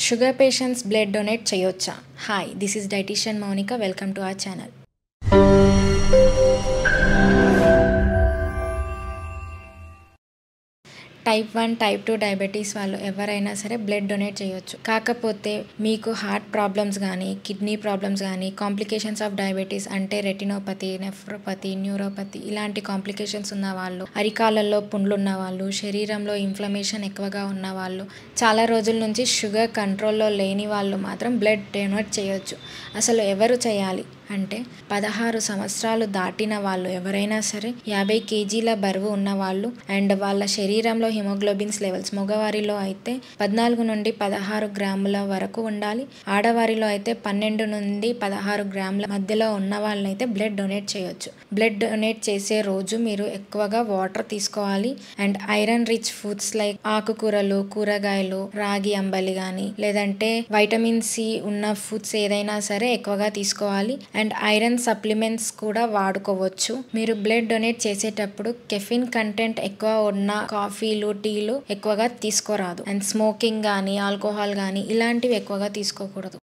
Sugar patients blood donate చేయొచ్చా? Hi, this is dietician Mounika. Welcome to our channel. Type 1, type 2 diabetes వాళ్ళు ఎవరైనా సరే blood donate చేయొచ్చు. కాకపోతే మీకు హార్ట్ ప్రాబ్లమ్స్ కానీ, కిడ్నీ ప్రాబ్లమ్స్ కానీ, కాంప్లికేషన్స్ ఆఫ్ డయాబెటీస్ అంటే రెటినోపతి, నెఫ్రోపతి, న్యూరోపతి ఇలాంటి కాంప్లికేషన్స్ ఉన్న వాళ్ళు, అరికాలలో పుండ్లు ఉన్న వాళ్ళు, శరీరంలో ఇన్ఫ్లమేషన్ ఎక్కువగా ఉన్న వాళ్ళు, చాలా రోజుల నుంచి షుగర్ కంట్రోల్లో లేని వాళ్ళు మాత్రం బ్లడ్ డొనేట్ చేయొచ్చు. అసలు ఎవరు చేయాలి అంటే 16 సంవత్సరాలు దాటిన వాళ్ళు ఎవరైనా సరే, 50 కేజీల బరువు ఉన్న వాళ్ళు అండ్ వాళ్ళ శరీరంలో హిమోగ్లోబిన్స్ లెవెల్స్ మగవారిలో అయితే 14 నుండి 16 గ్రాముల వరకు ఉండాలి. ఆడవారిలో అయితే 12 నుండి 16 గ్రాముల మధ్యలో ఉన్న వాళ్ళైతే బ్లడ్ డొనేట్ చేయొచ్చు. బ్లడ్ డొనేట్ చేసే రోజు మీరు ఎక్కువగా వాటర్ తీసుకోవాలి and iron rich foods like ఆకుకూరలు, కూరగాయలు, రాగి అంబలి కానీ లేదంటే వైటమిన్ సి ఉన్న ఫుడ్స్ ఏదైనా సరే ఎక్కువగా తీసుకోవాలి. అండ్ ఐరన్ సప్లిమెంట్స్ కూడా వాడుకోవచ్చు. మీరు బ్లడ్ డొనేట్ చేసేటప్పుడు కెఫిన్ కంటెంట్ ఎక్కువ ఉన్న కాఫీలు, టీలు ఎక్కువగా తీసుకోరాదు. అండ్ స్మోకింగ్ కానీ, ఆల్కహాల్ కానీ ఇలాంటివి ఎక్కువగా తీసుకోకూడదు.